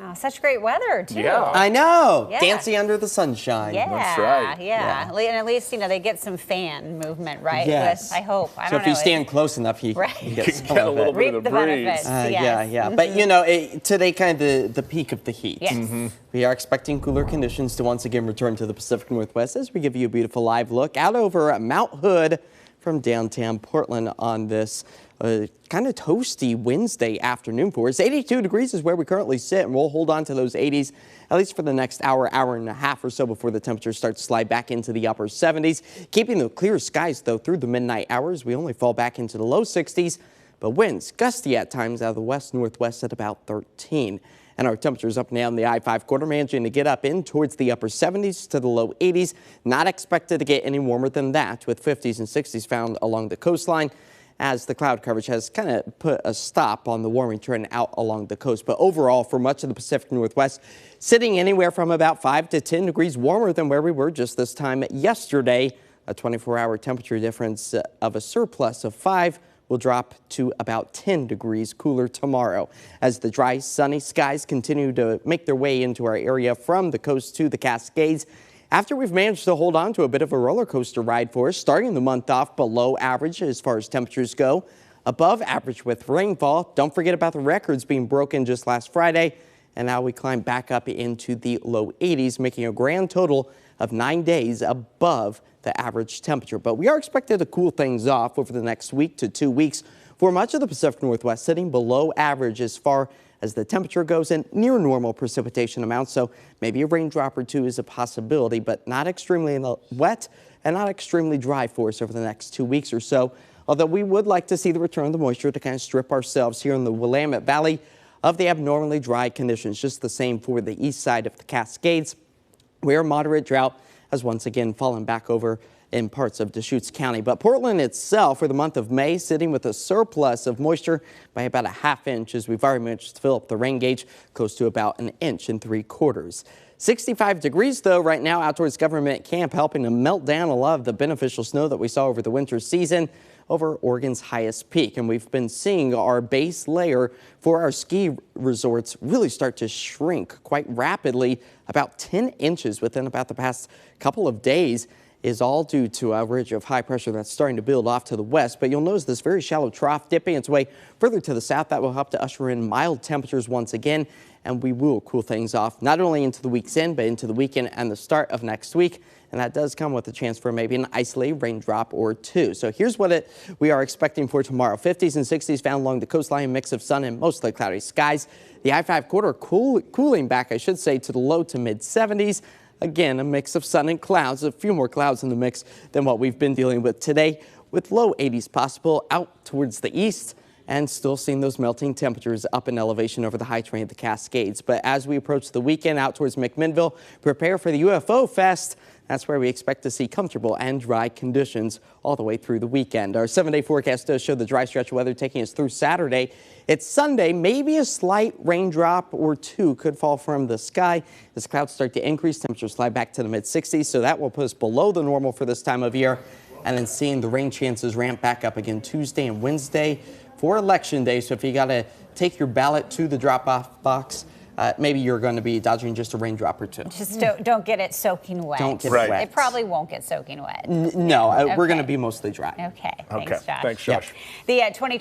Oh, such great weather, too. Yeah. I know. Yeah. Dancing under the sunshine. Yeah, That's right. yeah. And at least, they get some fan movement, right? Yes. I hope. I So don't if know. you stand close enough, you Right. can get You some can get a of little it. bit Reap of the the breeze. benefits. Yeah, Yes. yeah. But, today kind of the peak of the heat. Yes. We are expecting cooler conditions to once again return to the Pacific Northwest as we give you a beautiful live look out over Mount Hood from downtown Portland on this kind of toasty Wednesday afternoon for us. 82 degrees is where we currently sit, and we'll hold on to those 80s at least for the next hour and a half or so before the temperatures start to slide back into the upper 70s. Keeping the clear skies, though, through the midnight hours, we only fall back into the low 60s, but winds gusty at times out of the west-northwest at about 13. And our temperatures up and down the I-5 corridor, managing to get up in towards the upper 70s to the low 80s. Not expected to get any warmer than that, with 50s and 60s found along the coastline, as the cloud coverage has kind of put a stop on the warming trend out along the coast. But overall, for much of the Pacific Northwest, sitting anywhere from about 5 to 10 degrees warmer than where we were just this time yesterday. A 24-hour temperature difference of a surplus of 5 will drop to about 10 degrees cooler tomorrow as the dry, sunny skies continue to make their way into our area from the coast to the Cascades. After we've managed to hold on to a bit of a roller coaster ride for us, starting the month off below average as far as temperatures go, above average with rainfall. Don't forget about the records being broken just last Friday. And now we climb back up into the low 80s, making a grand total of 9 days above the average temperature. But we are expected to cool things off over the next week to 2 weeks for much of the Pacific Northwest, sitting below average as far as the temperature goes and near normal precipitation amounts. So maybe a raindrop or two is a possibility, but not extremely wet and not extremely dry for us over the next 2 weeks or so. Although we would like to see the return of the moisture to kind of strip ourselves here in the Willamette Valley of the abnormally dry conditions. Just the same for the east side of the Cascades, where moderate drought has once again fallen back over in parts of Deschutes County. But Portland itself, for the month of May, sitting with a surplus of moisture by about a ½ inch, as we've already managed to fill up the rain gauge close to about 1 3/4 inches. 65 degrees, though, right now out towards Government Camp, helping to melt down a lot of the beneficial snow that we saw over the winter season over Oregon's highest peak. And we've been seeing our base layer for our ski resorts really start to shrink quite rapidly, about 10 inches within about the past couple of days, is all due to a ridge of high pressure that's starting to build off to the west. But you'll notice this very shallow trough dipping its way further to the south. That will help to usher in mild temperatures once again, and we will cool things off not only into the week's end, but into the weekend and the start of next week. And that does come with a chance for maybe an isolated raindrop or two. So here's what we are expecting for tomorrow. 50s and 60s found along the coastline, mix of sun and mostly cloudy skies. The I-5 corridor cooling back, I should say, to the low to mid 70s. Again, a mix of sun and clouds, a few more clouds in the mix than what we've been dealing with today, with low 80s possible out towards the east, and still seeing those melting temperatures up in elevation over the high terrain of the Cascades. But as we approach the weekend out towards McMinnville, prepare for the UFO Fest. That's where we expect to see comfortable and dry conditions all the way through the weekend. Our 7-day forecast does show the dry stretch of weather taking us through Saturday. It's Sunday, maybe a slight raindrop or two could fall from the sky as clouds start to increase. Temperatures slide back to the mid 60s, so that will put us below the normal for this time of year. And then seeing the rain chances ramp back up again Tuesday and Wednesday for Election Day. So if you got to take your ballot to the drop-off box, maybe you're going to be dodging just a raindrop or two. Just don't get it soaking wet. Don't get Right. it wet. It probably won't get soaking wet. No, Okay. we're going to be mostly dry. Okay. Okay. Thanks, Josh. Thanks, Josh. The 20